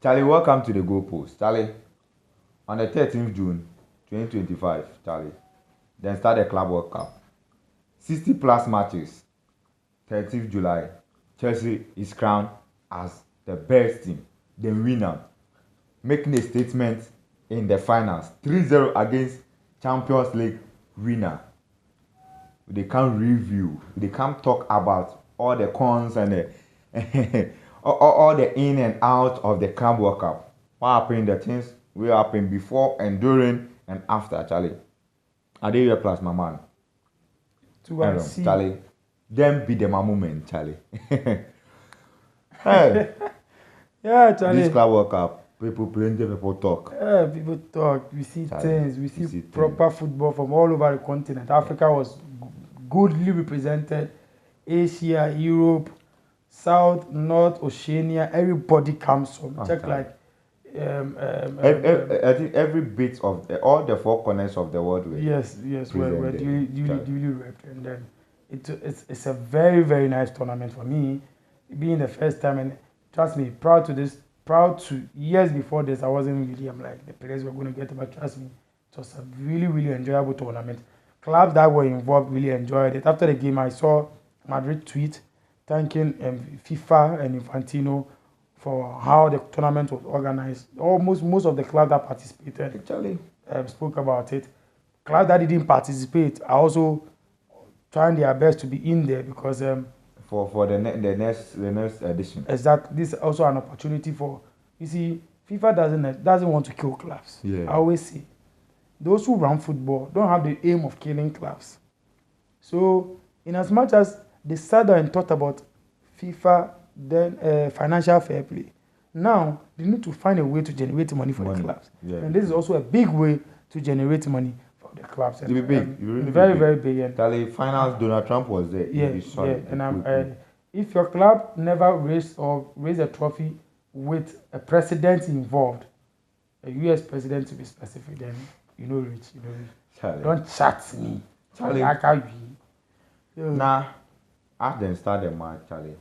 Charlie, welcome to the goalpost. Charlie, on the 13th June 2025, Charlie, then start the Club World Cup. 60 plus matches. 13th July, Chelsea is crowned as the best team, the winner, making a statement in the finals 3-0 against Champions League winner. They can't review, they can't talk about all the cons and the all the in and out of the Club World Cup. What happened, the things will happen before and during and after, Charlie. Are they here plus my man? Charlie. Them be the moment, Charlie. Hey. Yeah, Charlie. This Club World Cup, people talk. Yeah, people talk. We see Charlie, things. We see proper football from all over the continent. Africa was goodly represented. Asia, Europe, South, North, Oceania. Everybody comes from. Check Charlie. like. I think every bit of all the four corners of the world. Yes, we're duly repped, and then it's a very, very nice tournament for me, being the first time, and trust me, proud to years before this, I wasn't really, I'm like, the players were going to get it, but trust me, it was a really, really enjoyable tournament. Clubs that were involved really enjoyed it. After the game, I saw Madrid tweet thanking FIFA and Infantino for how the tournament was organized. Most of the clubs that participated Actually, spoke about it. Clubs that didn't participate are also trying their best to be in there because for the next edition. Exactly, this is also an opportunity for, you see, FIFA doesn't want to kill clubs. Yeah. I always say those who run football don't have the aim of killing clubs. So in as much as they sat down and thought about FIFA, then financial fair play, now they need to find a way to generate money for the clubs. Yeah. And this is also a big way to generate money for the clubs. It'll be big. Really very, very big. And Charlie, finals, Donald Trump was there. yeah. And if your club never raised a trophy with a president involved, a U.S. president to be specific, then you know rich. Charlie. Don't chat me, Charlie. Nah, after they start the match, Charlie,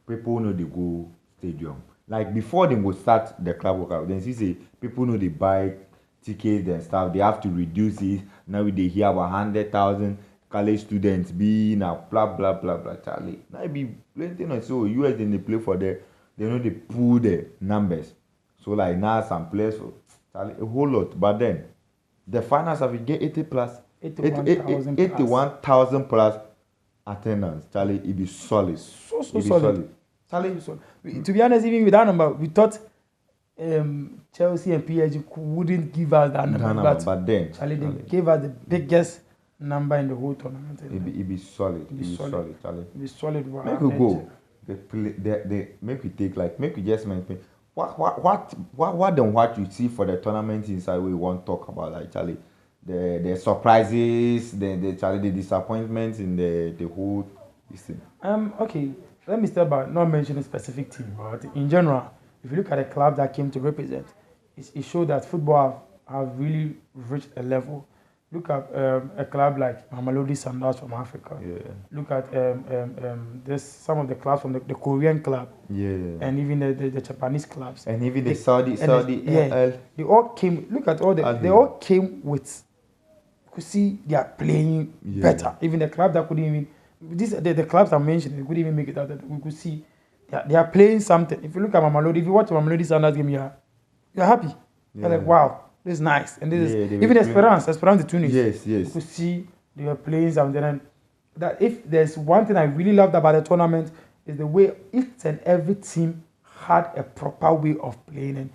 people know they go stadium. Like before they would start the Club World Cup, then see say people know they buy tickets and stuff. They have to reduce it. Now they hear about 100,000 college students being now blah blah blah blah. Charlie, now it be plenty. So US then they play for they know they pull the numbers. So like now some players for Charlie a whole lot. But then the finals have get 81,000 plus attendance. Charlie, it be solid. So solid. Charlie, to be honest, even with that number, we thought Chelsea and PSG wouldn't give us that number. But then Charlie, they gave us the biggest number in the whole tournament. It be solid. It be solid, Charlie. It be solid. Wow. Make we go. Make we take like make we just mention what then what you see for the tournament inside we want to talk about, like Charlie. The surprises, the Charlie, the disappointments in the whole thing. Okay. Let me start by not mentioning a specific team, but in general, if you look at the club that came to represent, it showed that football have really reached a level. Look at a club like Mamelodi Sundowns from Africa. Yeah. Look at some of the clubs from the Korean club. Yeah. And even the Japanese clubs. And even the Saudi. Yeah. They all came. Look at all they all came with. You could see they are playing better. Even the club that couldn't even. The clubs I mentioned, they couldn't even make it out. We could see they are playing something. If you look at Mamelodi, if you watch Mamelodi Sundowns game, you're happy. You're like, wow, this is nice. And this is even Esperance the Tunis. Yes. You could see they were playing something. And that if there's one thing I really loved about the tournament is the way each and every team had a proper way of playing. And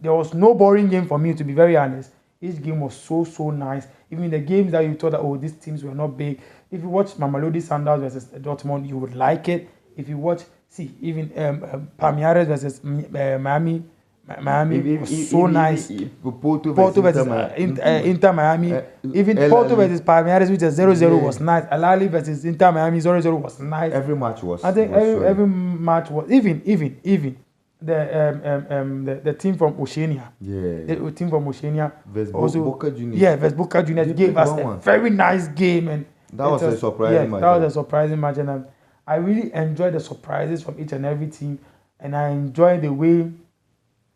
there was no boring game for me, to be very honest. Each game was so nice. Even the games that you thought that, these teams were not big. If you watch Mamelodi Sundowns versus Dortmund, you would like it. If you watch, even Palmeiras versus Miami was so nice. Porto versus Inter Miami. Even Porto versus Palmeiras, which is 0-0, was nice. Al-Ahly versus Inter Miami 0-0 was nice. Every match was. I think every match was. Even the team from Oceania. Yeah. The team from Oceania. Boca Juniors. Yeah, Boca Juniors gave us a very nice game, and that was a surprising match. That was a surprising match, and I really enjoyed the surprises from each and every team. and I enjoy the way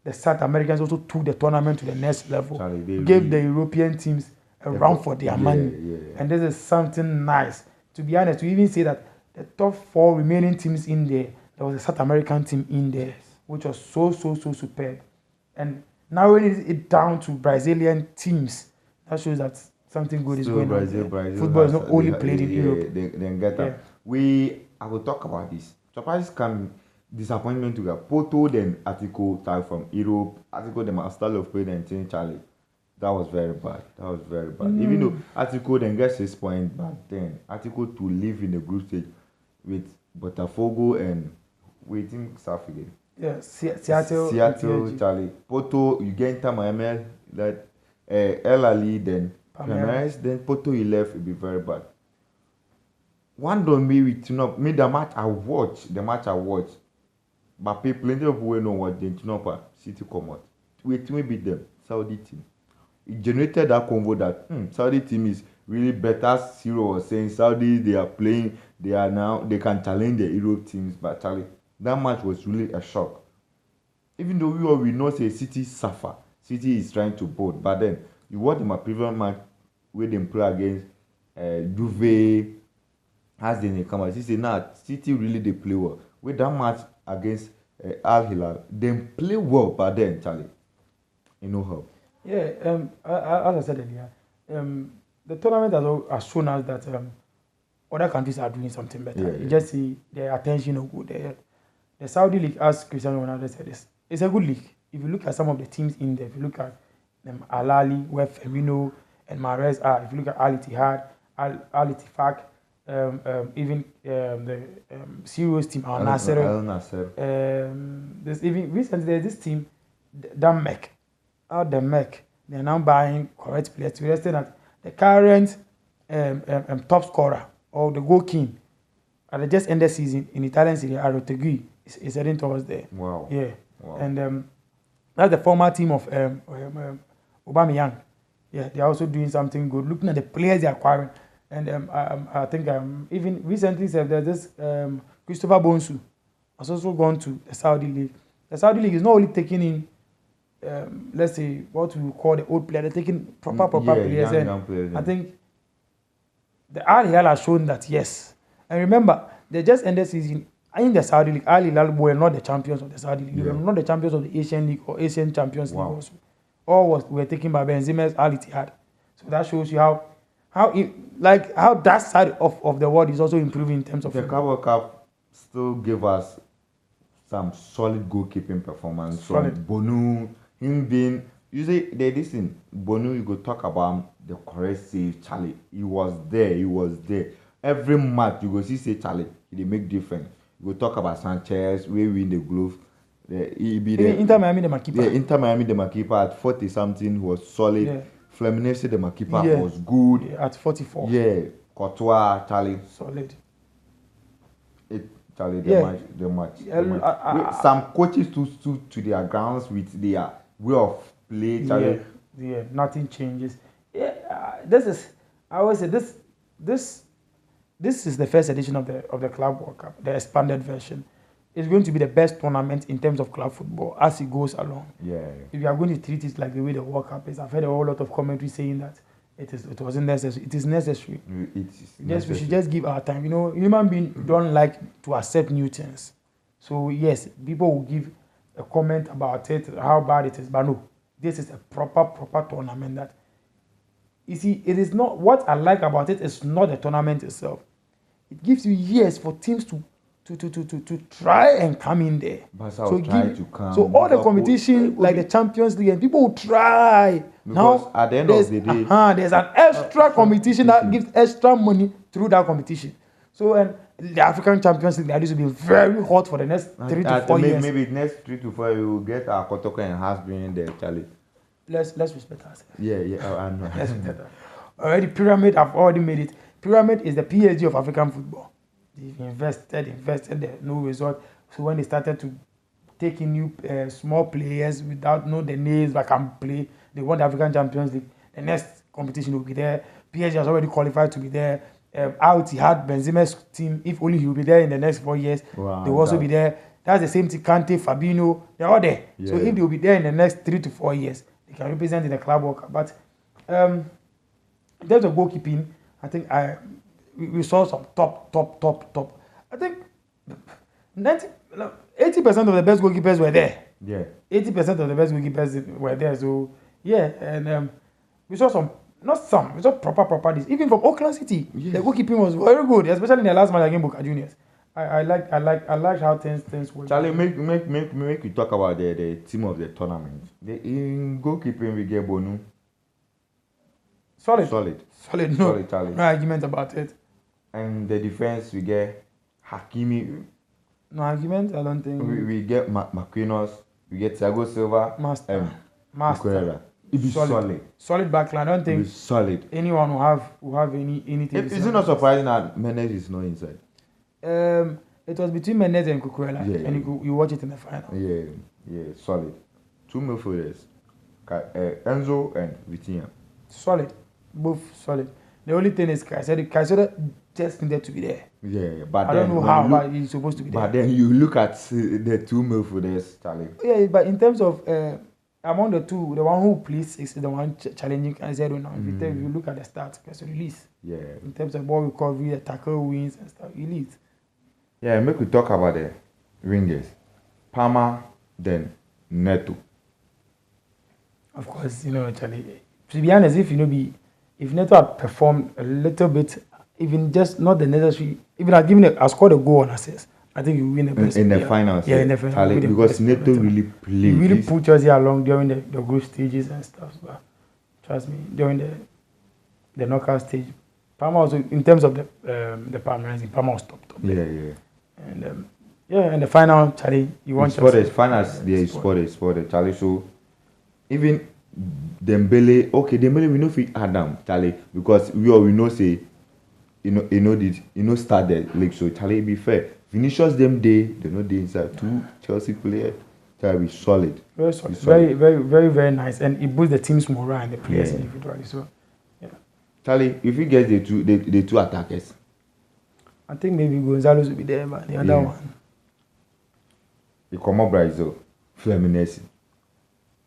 the South Americans also took the tournament to the next level, gave the European teams a run for their money, and this is something nice. To be honest, to even say that the top 4 remaining teams in there was a South American team in there, which was so superb. And narrowing it down to Brazilian teams, that shows that something good is going on. Football is not only played in Europe. They get that. I will talk about this. Surprises can disappointment to get Porto, then Atletico type from Europe. Atletico, them style of play, then change Charlie. That was very bad. Even though Atletico then gets 6 points, but then Atletico to live in the group stage with Botafogo and waiting South again. Yeah, Seattle, Charlie. Porto, you get Inter Miami, that El Ali, then Palmeiras, then Porto you left, it'll be very bad. One don't be with me the match I watch, but plenty of people will know what they City come out. We beat them, Saudi team. It generated that convo that Saudi team is really better. Ciro was saying Saudi they are playing, they can challenge the Europe teams, but Charlie, that match was really a shock. Even though we know say City suffer, City is trying to board, but then you watch my previous match where they play against Juve, as they come out. Say now City really they play well. With that match against Al Hilal, they play well, but then Charlie, you know how. Yeah, as I said earlier, the tournament has shown us that other countries are doing something better. You just see the attention of good. The Saudi League, as Cristiano Ronaldo said, it's a good league. If you look at some of the teams in there, if you look at Al Ahly, where Firmino and Mahrez are, if you look at Al Ittihad, Al Ittifaq, even the Syria's team, Al Nassr. There's even recently there's this team, Damek. They're now buying correct players to the extent that the current top scorer or the goal king at the just ended season in Italian Serie A, Rotegui, is heading towards there. Wow. Yeah. Wow. And that's the former team of Aubameyang. Yeah, they're also doing something good. Looking at the players they're acquiring. And I think even recently there's this Christopher Bonsu has also gone to the Saudi League. The Saudi League is not only taking in let's say what we call the old player, they're taking proper players. Young players. I think the Al Hilal has shown that yes. And remember, they just ended season in the Saudi League. Al Hilal were not the champions of the Saudi League. They were not the champions of the Asian League or Asian Champions League also. All were taken by Benzema's Al Ittihad. So that shows you how that side of the world is also improving in terms of the Club World Cup still give us some solid goalkeeping performance from Bonu. Him being usually this thing, Bonu, you go talk about the correct save, Charlie. He was there. Every match you go say Charlie, he make difference. You go talk about Sanchez, we win the glove. Inter Miami the keeper. Yeah, Inter Miami the keeper at 40 something was solid. Yeah. Fluminense the keeper was good. Yeah, at 44. Yeah, Courtois, Charlie. Solid. Charlie, the match. Some coaches stood to their grounds with their way of play. Charlie. Yeah, nothing changes. Yeah, I always say this is the first edition of the Club World Cup, the expanded version. It's going to be the best tournament in terms of club football as it goes along. Yeah. If you are going to treat it like the way the World Cup is, I've heard a whole lot of commentary saying that it wasn't necessary. It is necessary. We should just give our time. You know, human beings don't like to accept new things. So yes, people will give a comment about it, how bad it is, but no, this is a proper tournament. That you see, it is not what I like about it. It's not the tournament itself. It gives you years for teams to try and come in there. So all the competition, like the Champions League, and people will try. Because now, at the end of the day, there's an extra competition that gives extra money through that competition. So, and the African Champions League, that used to be very hot for the next 3 to 4 years. Maybe next 3 to 4 years, we will get our Kotoko and Hasbin there, Charlie. Let's respect ourselves. Yeah, I know. Let's respect that. Already, Pyramid, I've already made it. Pyramid is the PSG of African football. They've invested, no result. So when they started to take in new small players without know the names that can play, they won the African Champions League. The next competition will be there. PSG has already qualified to be there. Al Ittihad, Benzema's team, if only he will be there in the next 4 years, they will also be there. That's the same thing. Kante, Fabinho, they're all there. Yeah. So if they'll be there in the next 3 to 4 years, they can represent in the Club World Cup. But in terms of goalkeeping, I think we saw some top. I think 80% of the best goalkeepers were there. Yeah. 80% of the best goalkeepers were there. So yeah, and we saw some, not some, we saw proper this. Even from Auckland City, the goalkeeping was very good, especially in the last match against Boca Juniors. I like how things work. Charlie, make we talk about the team of the tournament. In goalkeeping, we get Bonu. Solid. No, Solid, Charlie. No argument about it. And the defense, we get Hakimi. No argument, I don't think. We get Marquinhos. We get Thiago Silva. Master. Cucurella. It be solid. Solid backline. I don't think solid. Anyone will have anything. Is it not surprising that Menez is not inside? It was between Menez and Cucurella, and you watch it in the final. Yeah, solid. Two midfielders, Enzo and Vitinha. Solid, both solid. The only thing is Caicedo just needed to be there. Yeah, but I don't know how, but he's supposed to be there. But then you look at the two midfielders, Charlie. Yeah, but in terms of among the two, the one who plays is the one challenging Caicedo now. If you look at the stats, Caicedo release. Yeah. In terms of ball recovery, the tackle wins and stuff, he leads. Yeah, make we talk about the wingers. Palmer, then Neto. Of course, Charlie. To be honest, if Neto had performed a little bit, even just not the necessary, even had scored a goal on assist, I think you win the best in the finals. Yeah, in the finals. Charlie, because Neto really played. He really put Chelsea along during the group stages and stuff. But trust me, during the knockout stage, Palmer also, in terms of the Palmer was top. Yeah. And and the final, Charlie, you want Chelsea. Finals, he scored. Charlie, so even Dembele, we know if we Adam, Charlie, because we know say, start the league. So Charlie, be fair. Vinicius they know they inside two Chelsea players. Charlie, be solid. Very solid. Very nice, and it boosts the team's morale and the players individually. So yeah. Charlie, if you get the two attackers, I think maybe Gonzalez will be there, but the other one. You come up Brazil, Fluminense.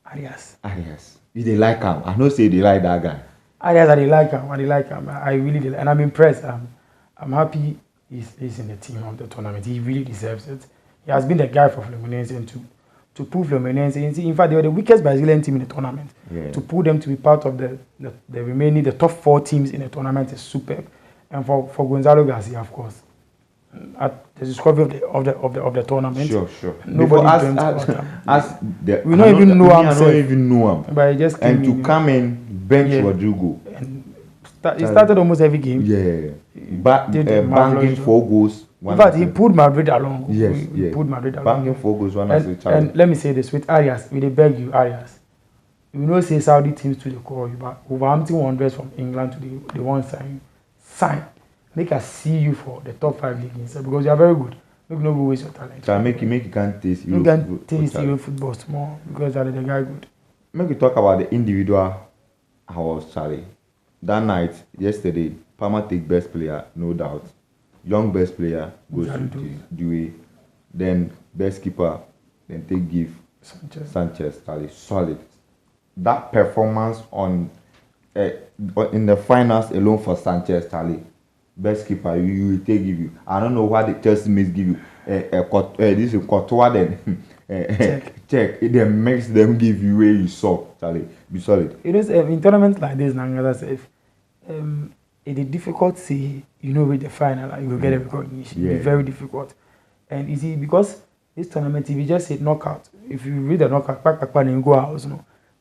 Arias. If they like him, I know say they like that guy. Arias, I like him. I really did, and I'm impressed. I'm happy he's in the team of the tournament. He really deserves it. He has been the guy for Fluminense and to pull Fluminense. In fact, they were the weakest Brazilian team in the tournament. Yeah. To pull them to be part of the remaining, the top 4 teams in the tournament is superb. And for Gonzalo Garcia, of course, at the discovery of the tournament. Sure. Nobody dreamt about him. We don't even know him. But he just came to come in bench Rodrigo. And he started almost every game. Yeah. Banging 4 goals. In fact, he pulled Madrid along. Yes. He pulled Madrid along. Banging 4 goals. And let me say this with Arias, we beg you, Arias. We know say Saudi teams to the call you, but Wolverhampton Wanderers from England to the one sign. Make us see you for the top 5 leagues because you are very good. Make no go waste your talent. So make you can't taste you. You can taste your football small because you are the guy good. Make you talk about the individual awards, Charlie. That night, yesterday, Palmer take best player, no doubt. Young best player goes to Dewey. Then best keeper, then take give Sanchez, Charlie. Solid. That performance in the finals alone for Sanchez, Charlie. Best keeper, you will take give you. I don't know why the Chelsea mates give you. This is Courtois then. Check. It then makes them give you where you saw, Charlie. Be solid. It is in tournaments like this, it is difficult to see, with the final, you will get a recognition. It's very difficult. And you see, because this tournament, if you just say knockout, if you read the knockout, and you go out,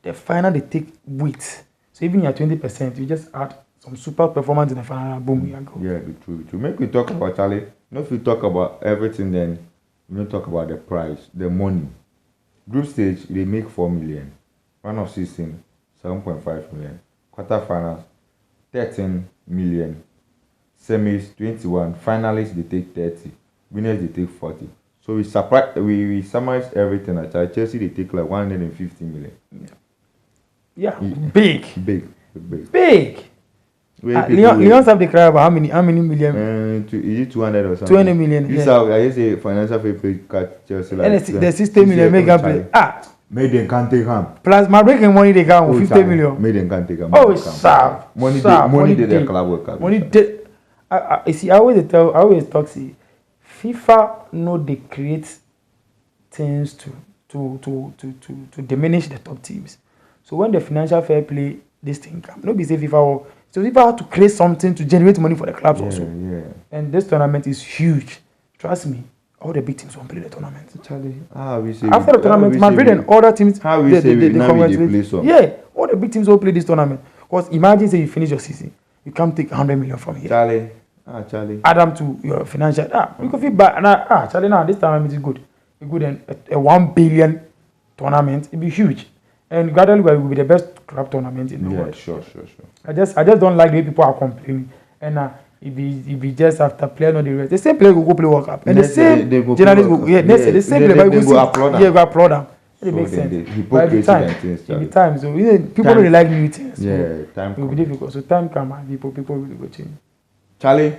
the final they take weight. So even you're 20%, you just add some super performance in the final, boom, you go. Yeah, true. Make we talk about Charlie. If we talk about everything, then we don't talk about the prize, the money. Group stage, they make 4 million. Round of 16, 7.5 million. Quarterfinals, 13 million. Semis, 21. Finalists, they take 30. Winners, they take 40. So we summarize everything at Chelsea, they take like 150 million. Yeah. Big. Leon have the cry about how many million? Is it 200 or something? 20 million. This how I say financial fair play catch Chelsea like. And the 60 million make them play. Make them can't take him. Plus my breaking money they got 50 million. Make them can't take him. Oh, sir. Money did the Club World Cup. Money did. I see. I always talk. See, FIFA know they create things to diminish the top teams. So when the financial fair play this thing come, no be say FIFA. So FIFA have to create something to generate money for the clubs also. Yeah. And this tournament is huge. Trust me. All the big teams won't play the tournament. Charlie, after the tournament, Madrid and other teams, how we say we play some. Yeah, all the big teams will play this tournament. Because imagine say you finish your season, you can't take 100 million from here. Charlie. Add them to your financial. You can feel bad. Charlie, now this tournament is good. It's good and a 1 billion tournament. It'll be huge. And gradually it will be the best club tournament in the world. Sure. I just don't like the way people are complaining. And if he just after player not the rest, the same player will go play World Cup, and the same journalist will the same player will go applaud them. It makes sense. By the time, so people don't really like new things. Time it will be difficult. So time come and people will go change. Charlie,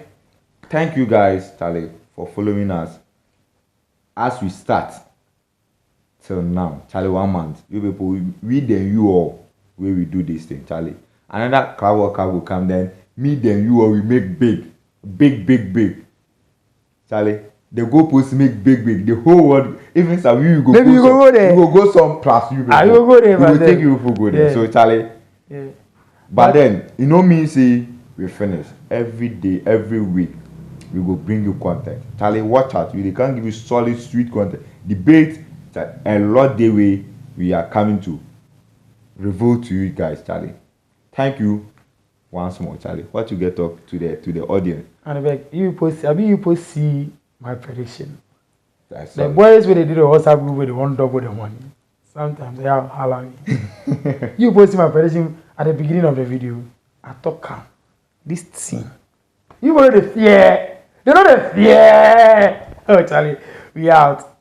thank you guys, Charlie, for following us as we start till now. Charlie, 1 month. You people, we then you all where we do this thing, Charlie. Another Club World Cup will come then. Me then you all we make big. Charlie, the goalposts make big. The whole world, even some you go. Maybe you go there. You go some plus you. I will go there. We will take you for go there. So Charlie. Yeah. But then you know me say we finish every day, every week. We go bring you content. Charlie, watch out. We can't give you solid, sweet content. Debate that a lot the way we are coming to reveal to you guys, Charlie. Thank you once more, Charlie. What you get up to the audience? And you post see my prediction. The boys when they do the WhatsApp group where they want double the money. Sometimes they are hollering. You post my prediction at the beginning of the video. I talk this team. You know the fear. They know the fear. Oh, Charlie, we out.